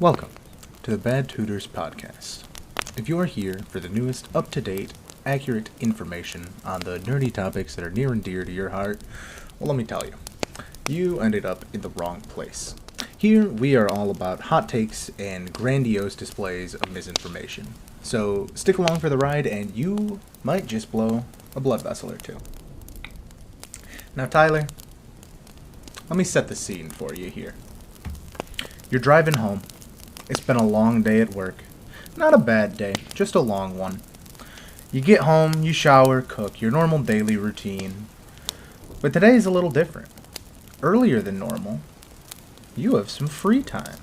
Welcome to the Bad Tutors podcast. If you are here for the newest, up-to-date, accurate information on the nerdy topics that are near and dear to your heart, well, let me tell you, you ended up in the wrong place. Here, we are all about hot takes and grandiose displays of misinformation. So, stick along for the ride and you might just blow a blood vessel or two. Now, Tyler, let me set the scene for you here. You're driving home. It's been a long day at work. Not a bad day, just a long one. You get home, you shower, cook, your normal daily routine. But today is a little different. Earlier than normal, you have some free time.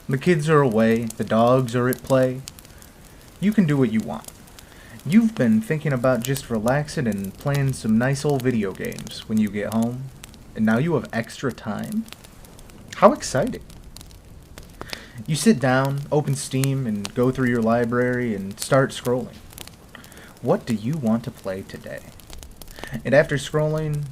The kids are away, the dogs are at play. You can do what you want. You've been thinking about just relaxing and playing some nice old video games when you get home, and now you have extra time? How exciting. You sit down, open Steam, and go through your library and start scrolling. What do you want to play today? And after scrolling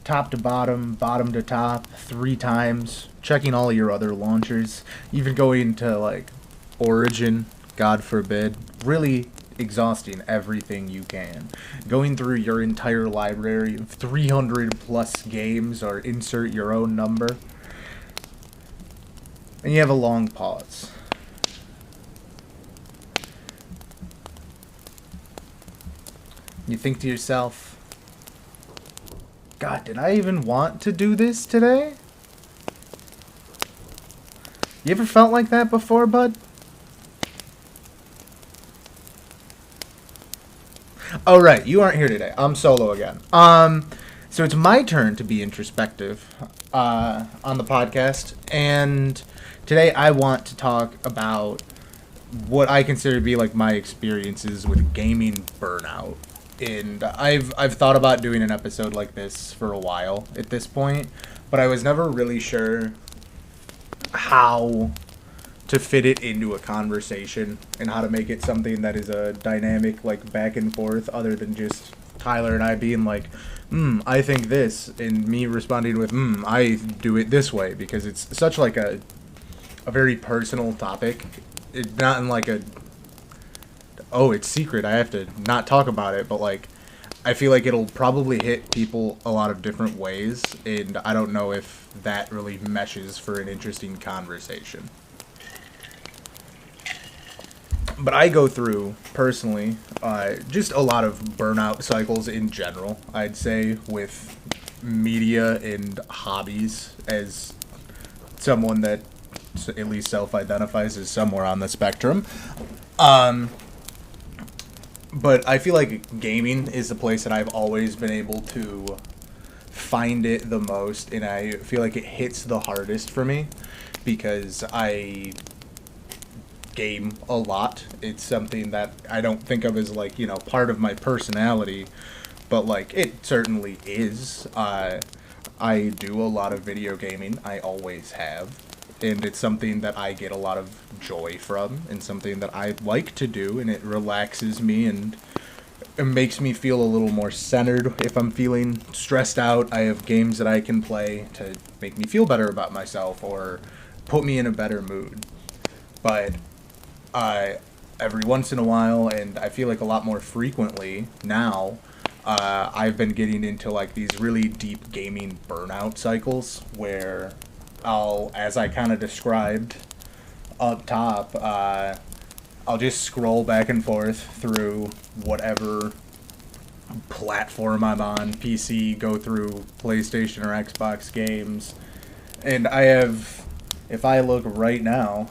top to bottom, bottom to top, 3 times, checking all your other launchers, even going to like Origin, God forbid, really exhausting everything you can. Going through your entire library of 300 plus games, or insert your own number. And you have a long pause. You think to yourself, God, did I even want to do this today? You ever felt like that before, bud? Oh, right, you aren't here today. I'm solo again. So it's my turn to be introspective on the podcast, and today I want to talk about what I consider to be like my experiences with gaming burnout. And I've thought about doing an episode like this for a while at this point, but I was never really sure how to fit it into a conversation and how to make it something that is a dynamic, like, back and forth, other than just Tyler and I being like, I think this, and me responding with, I do it this way, because it's such like a very personal topic. It, not in like a, oh, it's secret, I have to not talk about it, but like, I feel like it'll probably hit people a lot of different ways, and I don't know if that really meshes for an interesting conversation. But I go through, personally, just a lot of burnout cycles in general, I'd say, with media and hobbies, as someone that at least self-identifies as somewhere on the spectrum. But I feel like gaming is the place that I've always been able to find it the most, and I feel like it hits the hardest for me, because I game a lot. It's something that I don't think of as like, you know, part of my personality, but like it certainly is. I do a lot of video gaming. I always have. And it's something that I get a lot of joy from, and something that I like to do, and it relaxes me and it makes me feel a little more centered. If I'm feeling stressed out, I have games that I can play to make me feel better about myself or put me in a better mood. But every once in a while, and I feel like a lot more frequently now, I've been getting into like these really deep gaming burnout cycles where I'll, as I kind of described up top, I'll just scroll back and forth through whatever platform I'm on, PC, go through PlayStation or Xbox games, and I have, if I look right now,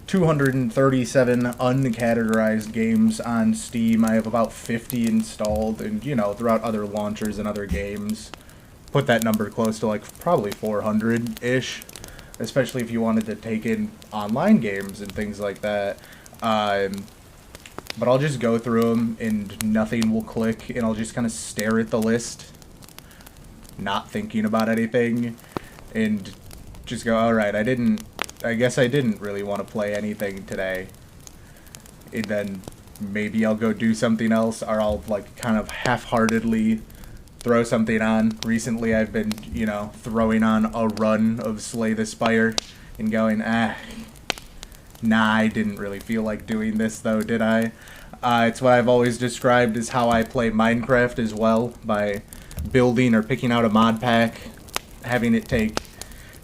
237 uncategorized games on Steam. I have about 50 installed, and, you know, throughout other launchers and other games. Put that number close to, like, probably 400-ish, especially if you wanted to take in online games and things like that. But I'll just go through them, and nothing will click, and I'll just kind of stare at the list, not thinking about anything, and just go, alright, I guess I didn't really want to play anything today. And then maybe I'll go do something else, or I'll like kind of half-heartedly throw something on. Recently I've been, you know, throwing on a run of Slay the Spire and going, nah, I didn't really feel like doing this though, did I? It's what I've always described as how I play Minecraft as well, by building or picking out a mod pack, having it take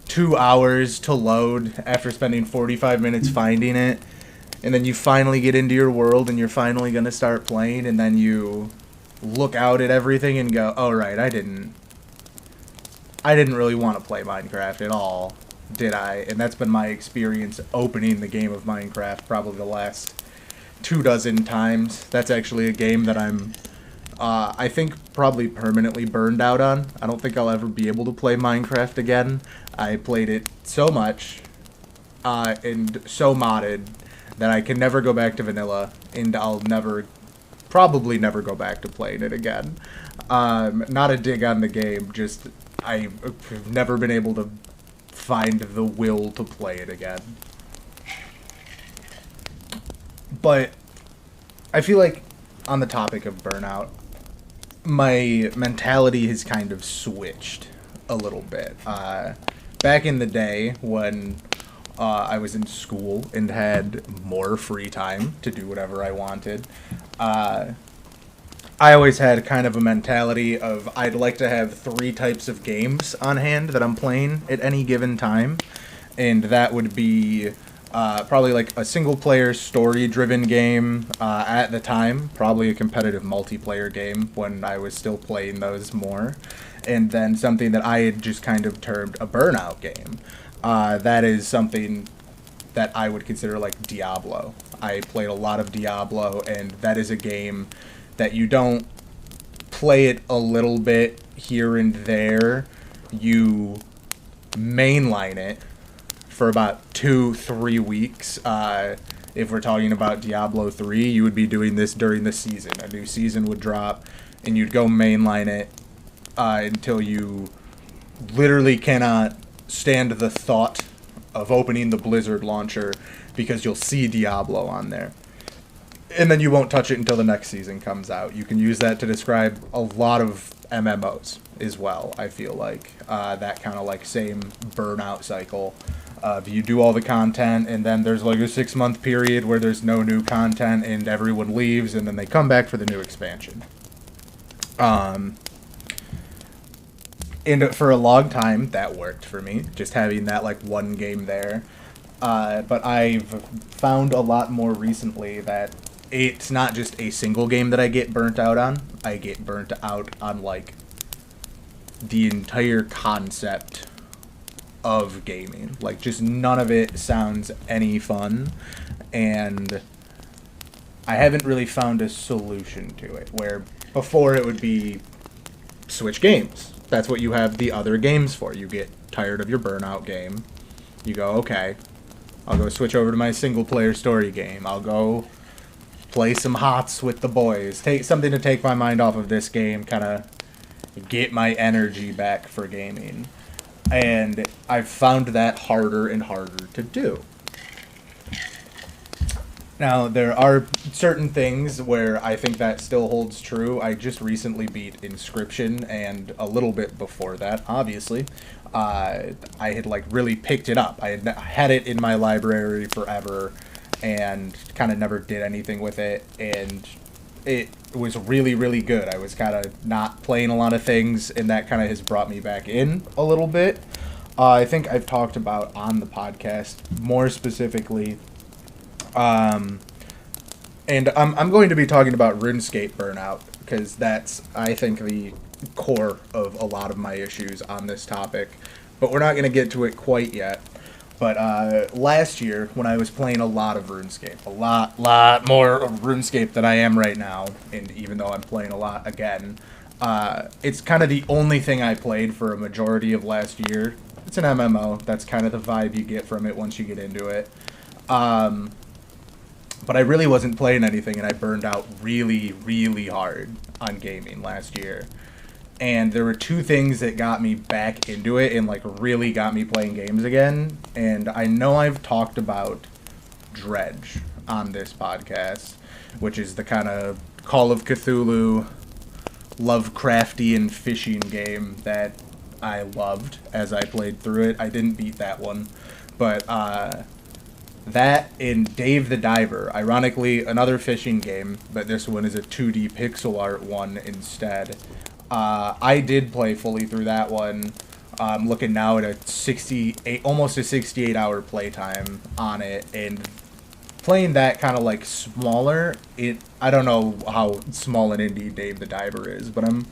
2 hours to load after spending 45 minutes finding it, and then you finally get into your world and you're finally going to start playing, and then you look out at everything and go, oh right, I didn't really want to play Minecraft at all, did I? And that's been my experience opening the game of Minecraft probably the last 24 times. That's actually a game that I'm, I think, probably permanently burned out on. I don't think I'll ever be able to play Minecraft again. I played it so much, and so modded, that I can never go back to vanilla, and I'll probably never go back to playing it again. Not a dig on the game, just I've never been able to find the will to play it again. But I feel like on the topic of burnout, my mentality has kind of switched a little bit. Back in the day when I was in school and had more free time to do whatever I wanted, I always had kind of a mentality of I'd like to have 3 types of games on hand that I'm playing at any given time, and that would be probably like a single-player, story-driven game at the time, probably a competitive multiplayer game when I was still playing those more, and then something that I had just kind of termed a burnout game. That is something that I would consider like Diablo. I played a lot of Diablo, and that is a game that you don't play it a little bit here and there. You mainline it for about 2-3 weeks. If we're talking about Diablo 3, you would be doing this during the season. A new season would drop, and you'd go mainline it until you literally cannot stand the thought of opening the Blizzard launcher because you'll see Diablo on there. And then you won't touch it until the next season comes out. You can use that to describe a lot of MMOs as well, I feel like. That kind of like same burnout cycle. You do all the content, and then there's like a 6-month period where there's no new content and everyone leaves, and then they come back for the new expansion. And for a long time, that worked for me, just having that like one game there. But I've found a lot more recently that it's not just a single game that I get burnt out on. I get burnt out on like the entire concept of gaming. Like, just none of it sounds any fun, and I haven't really found a solution to it, where before it would be switch games. That's what you have the other games for. You get tired of your burnout game, you go, okay, I'll go switch over to my single player story game. I'll go play some HOTS with the boys. Take something to take my mind off of this game, kind of get my energy back for gaming. And I've found that harder and harder to do. Now, there are certain things where I think that still holds true. I just recently beat Inscription, and a little bit before that, obviously, I had like really picked it up. I had it in my library forever and kind of never did anything with it, and it was really, really good. I was kind of not playing a lot of things, and that kind of has brought me back in a little bit. I think I've talked about on the podcast more specifically, and I'm going to be talking about RuneScape burnout, because that's, I think, the core of a lot of my issues on this topic, but we're not going to get to it quite yet. But last year, when I was playing a lot of RuneScape, a lot more of RuneScape than I am right now, and even though I'm playing a lot again, it's kind of the only thing I played for a majority of last year. It's an MMO. That's kind of the vibe you get from it once you get into it. But I really wasn't playing anything, and I burned out really, really hard on gaming last year. And there were 2 things that got me back into it and like really got me playing games again. And I know I've talked about Dredge on this podcast, which is the kind of Call of Cthulhu, Lovecraftian fishing game that I loved as I played through it. I didn't beat that one, But that and Dave the Diver, ironically another fishing game, but this one is a 2D pixel art one instead. I did play fully through that one. I'm looking now at a 68, almost a 68-hour playtime on it, and playing that kind of like smaller. I don't know how small an indie Dave the Diver is, but I'm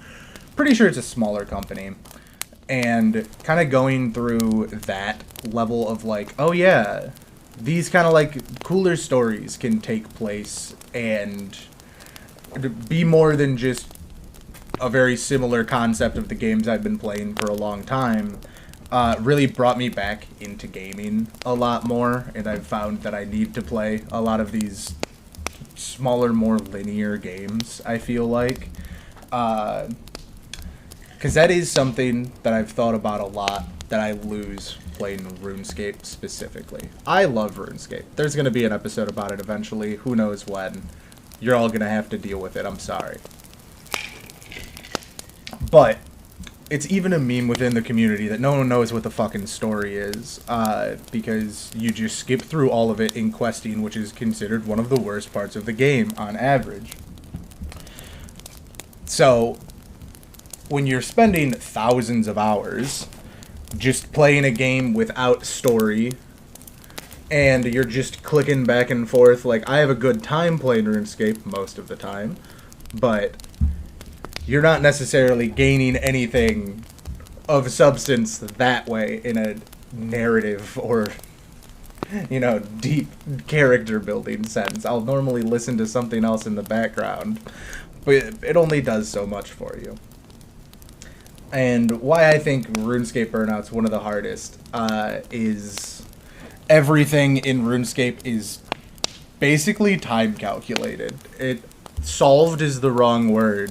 pretty sure it's a smaller company. And kind of going through that level of like, oh yeah, these kind of like cooler stories can take place and be more than just a very similar concept of the games I've been playing for a long time, really brought me back into gaming a lot more, and I've found that I need to play a lot of these smaller, more linear games, I feel like. Because that is something that I've thought about a lot, that I lose playing RuneScape specifically. I love RuneScape. There's going to be an episode about it eventually. Who knows when. You're all going to have to deal with it. I'm sorry. But it's even a meme within the community that no one knows what the fucking story is, because you just skip through all of it in questing, which is considered one of the worst parts of the game on average. So when you're spending thousands of hours just playing a game without story, and you're just clicking back and forth, like, I have a good time playing RuneScape most of the time, but you're not necessarily gaining anything of substance that way in a narrative or, you know, deep character building sense. I'll normally listen to something else in the background, but it only does so much for you. And why I think RuneScape Burnout's one of the hardest is everything in RuneScape is basically time calculated. Solved is the wrong word.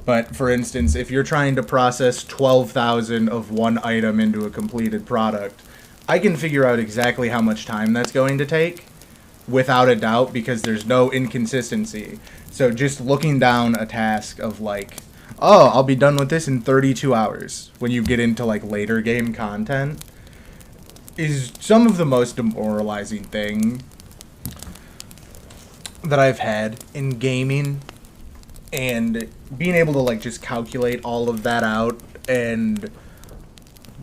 But, for instance, if you're trying to process 12,000 of one item into a completed product, I can figure out exactly how much time that's going to take, without a doubt, because there's no inconsistency. So just looking down a task of, like, oh, I'll be done with this in 32 hours, when you get into, like, later game content, is some of the most demoralizing thing that I've had in gaming. And being able to, like, just calculate all of that out and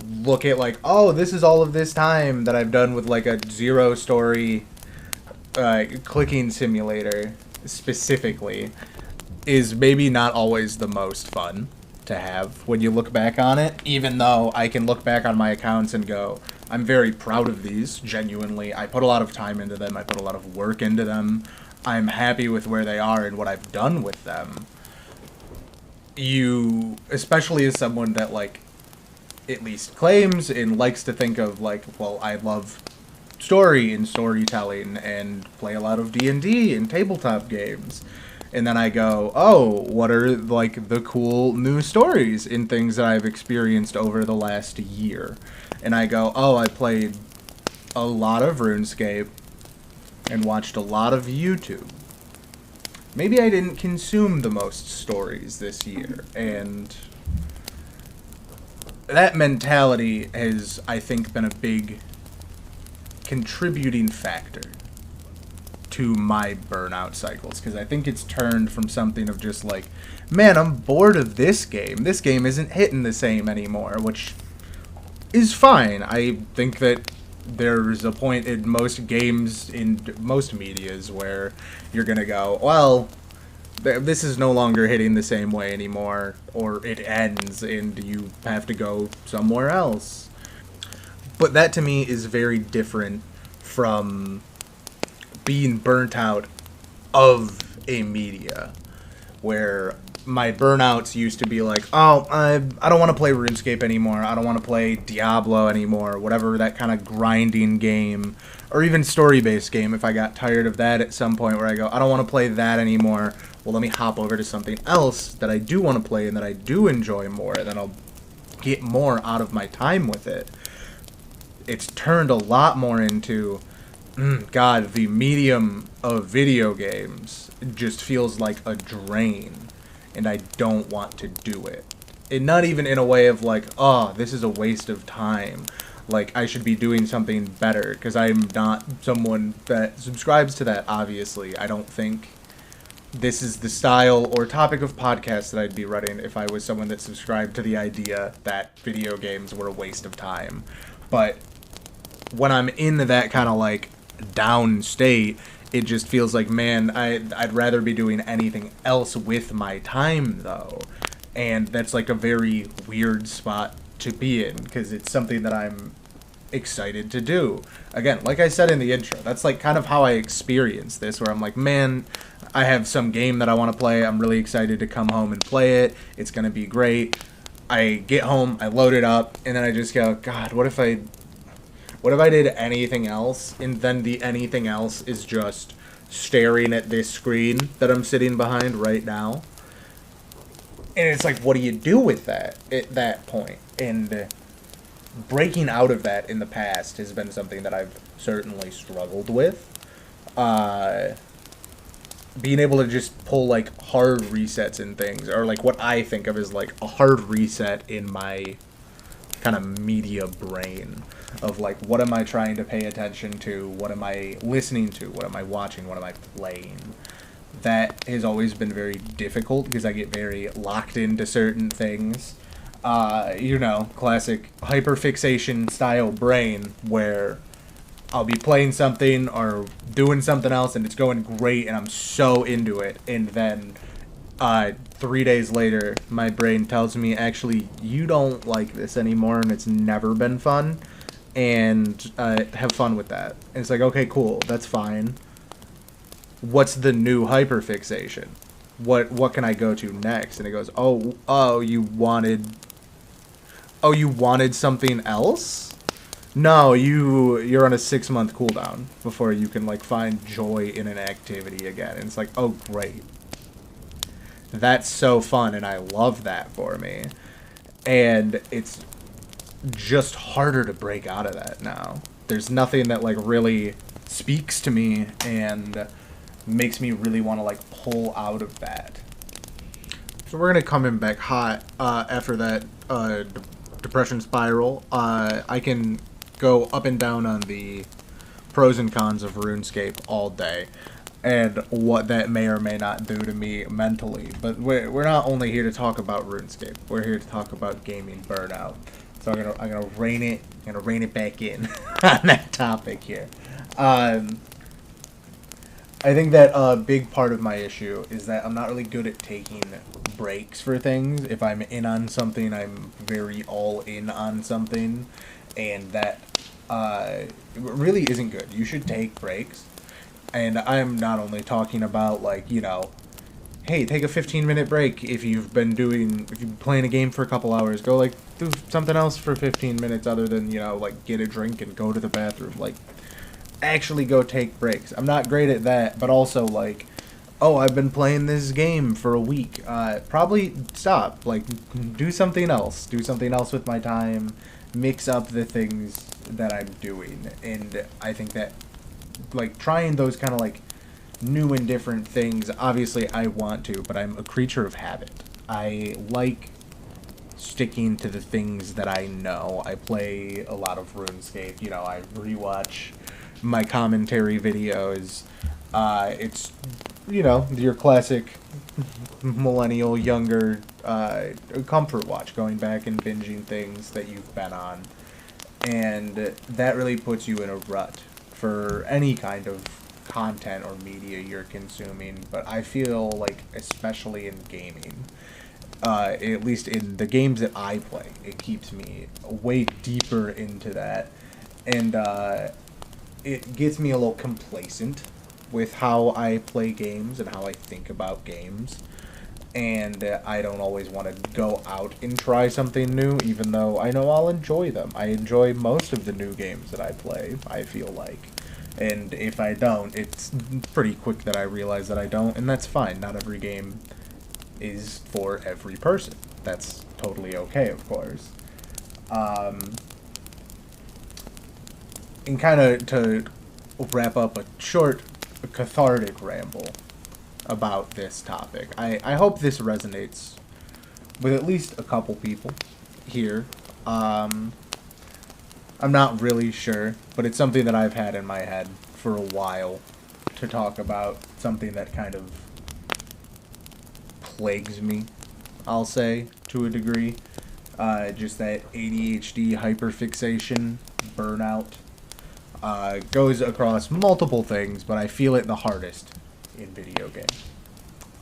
look at, like, oh, this is all of this time that I've done with, like, a zero story clicking simulator specifically is maybe not always the most fun to have when you look back on it, even though I can look back on my accounts and go, I'm very proud of these, genuinely. I put a lot of time into them. I put a lot of work into them. I'm happy with where they are and what I've done with them. You, especially as someone that, like, at least claims and likes to think of, like, well, I love story and storytelling and play a lot of D&D and tabletop games. And then I go, oh, what are, like, the cool new stories in things that I've experienced over the last year? And I go, oh, I played a lot of RuneScape and watched a lot of YouTube. Maybe I didn't consume the most stories this year, and that mentality has, I think, been a big contributing factor to my burnout cycles, because I think it's turned from something of just like, man, I'm bored of this game. This game isn't hitting the same anymore, which is fine. I think that there's a point in most games, in most medias, where you're gonna go, well, this is no longer hitting the same way anymore, or it ends and you have to go somewhere else. But that to me is very different from being burnt out of a media, where my burnouts used to be like, oh, I don't want to play RuneScape anymore, I don't want to play Diablo anymore, whatever that kind of grinding game, or even story-based game, if I got tired of that at some point where I go, I don't want to play that anymore, well, let me hop over to something else that I do want to play and that I do enjoy more, and then I'll get more out of my time with it. It's turned a lot more into, God, the medium of video games just feels like a drain, and I don't want to do it. And not even in a way of like, oh, this is a waste of time. Like, I should be doing something better, because I'm not someone that subscribes to that, obviously. I don't think this is the style or topic of podcast that I'd be running if I was someone that subscribed to the idea that video games were a waste of time. But when I'm in that kind of, like, down state, it just feels like, man, I'd rather be doing anything else with my time, though. And that's, like, a very weird spot to be in, because it's something that I'm excited to do. Again, like I said in the intro, that's, like, kind of how I experience this, where I'm like, man, I have some game that I want to play. I'm really excited to come home and play it. It's going to be great. I get home, I load it up, and then I just go, God, what if I did anything else? And then the anything else is just staring at this screen that I'm sitting behind right now. And it's like, what do you do with that at that point? And breaking out of that in the past has been something that I've certainly struggled with. Being able to just pull, like, hard resets and things, or, like, what I think of as, like, a hard reset in my kind of media brain of, like, what am I trying to pay attention to? What am I listening to? What am I watching? What am I playing? That has always been very difficult because I get very locked into certain things. Classic hyperfixation style brain where I'll be playing something or doing something else and it's going great and I'm so into it, and then 3 days later my brain tells me, actually, you don't like this anymore and it's never been fun, and have fun with that. And it's like, okay, cool, that's fine. What's the new hyperfixation? What can I go to next? And it goes, oh, you wanted something else? No, you're on a 6-month cooldown before you can, like, find joy in an activity again. And it's like, oh, great. That's so fun, and I love that for me. And it's just harder to break out of that now. There's nothing that, like, really speaks to me and makes me really want to, like, pull out of that. So we're going to come in back hot after that depression spiral. I can go up and down on the pros and cons of RuneScape all day and what that may or may not do to me mentally. But we're not only here to talk about RuneScape. We're here to talk about gaming burnout. So I'm gonna rein it back in on that topic here. I think that a big part of my issue is that I'm not really good at taking breaks for things. If I'm in on something, I'm very all in on something, and that really isn't good. You should take breaks. And I'm not only talking about, like, hey, take a 15-minute break if you've been playing a game for a couple hours. Go, like, do something else for 15 minutes other than, like, get a drink and go to the bathroom. Like, actually go take breaks. I'm not great at that, but also, like, oh, I've been playing this game for a week. Probably stop. Like, do something else. Do something else with my time. Mix up the things that I'm doing. And I think that, like, trying those kind of, like, new and different things, obviously I want to, but I'm a creature of habit. I like sticking to the things that I know. I play a lot of RuneScape. I rewatch my commentary videos. It's, your classic millennial, younger comfort watch, going back and binging things that you've been on. And that really puts you in a rut for any kind of content or media you're consuming. But I feel like, especially in gaming, at least in the games that I play, it keeps me way deeper into that. And it gets me a little complacent with how I play games and how I think about games. And I don't always want to go out and try something new, even though I know I'll enjoy them. I enjoy most of the new games that I play, I feel like. And if I don't, it's pretty quick that I realize that I don't, and that's fine. Not every game is for every person. That's totally okay, of course. And kind of to wrap up a short, cathartic ramble about this topic, I hope this resonates with at least a couple people here. I'm not really sure, but it's something that I've had in my head for a while to talk about. Something that kind of plagues me, I'll say, to a degree. Just that ADHD hyperfixation, burnout, goes across multiple things, but I feel it the hardest in video games.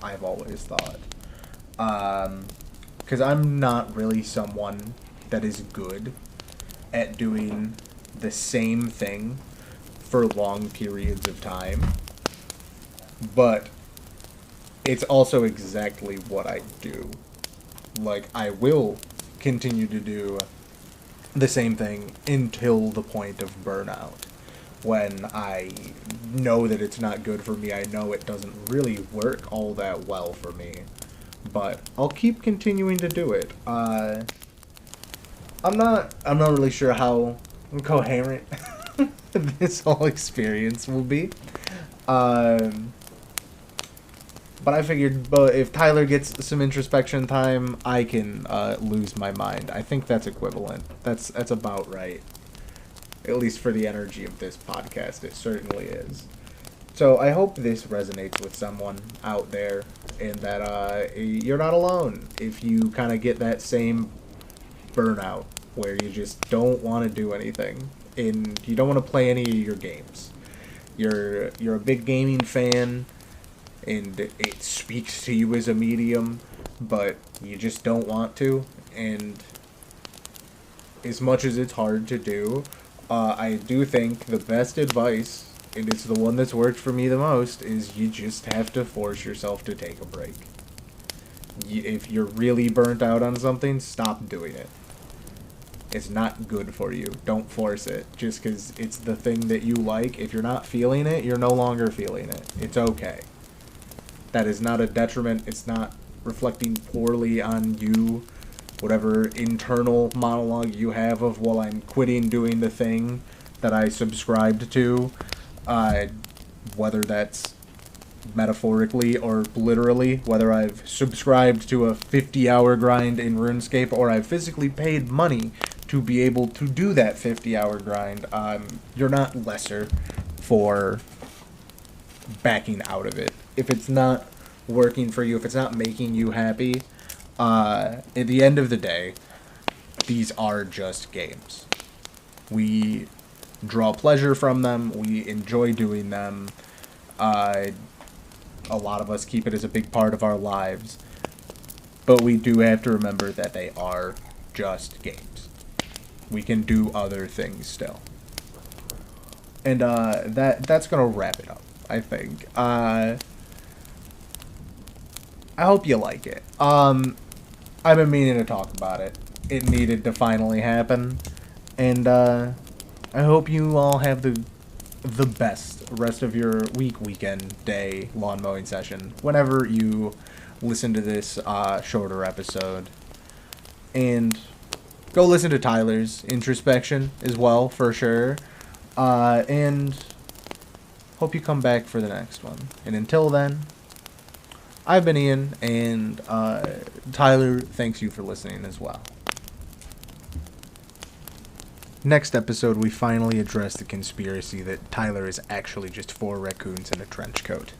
I've always thought. Because I'm not really someone that is good at doing the same thing for long periods of time. But it's also exactly what I do. Like, I will continue to do the same thing until the point of burnout. When I know that it's not good for me, I know it doesn't really work all that well for me. But I'll keep continuing to do it. I'm not really sure how coherent this whole experience will be. But I figured, if Tyler gets some introspection time, I can lose my mind. I think that's equivalent. That's about right. At least for the energy of this podcast, it certainly is. So I hope this resonates with someone out there, and that you're not alone if you kind of get that same burnout where you just don't want to do anything and you don't want to play any of your games. You're a big gaming fan, and it speaks to you as a medium, but you just don't want to. And as much as it's hard to do, I do think the best advice, and it's the one that's worked for me the most, is you just have to force yourself to take a break. If you're really burnt out on something, stop doing it. It's not good for you. Don't force it. Just because it's the thing that you like, if you're not feeling it, you're no longer feeling it. It's okay. That is not a detriment. It's not reflecting poorly on you. Whatever internal monologue you have of, well, I'm quitting doing the thing that I subscribed to, whether that's metaphorically or literally, whether I've subscribed to a 50-hour grind in RuneScape or I've physically paid money to be able to do that 50-hour grind, you're not lesser for backing out of it. If it's not working for you, if it's not making you happy, at the end of the day, these are just games. We draw pleasure from them. We enjoy doing them. A lot of us keep it as a big part of our lives. But we do have to remember that they are just games. We can do other things still. And that's going to wrap it up, I think. I hope you like it. I've been meaning to talk about it. It needed to finally happen. And I hope you all have the best rest of your weekend, day, lawn mowing session, whenever you listen to this shorter episode. And go listen to Tyler's introspection as well, for sure. And hope you come back for the next one. And until then, I've been Ian, and Tyler thanks you for listening as well. Next episode, we finally address the conspiracy that Tyler is actually just 4 raccoons in a trench coat.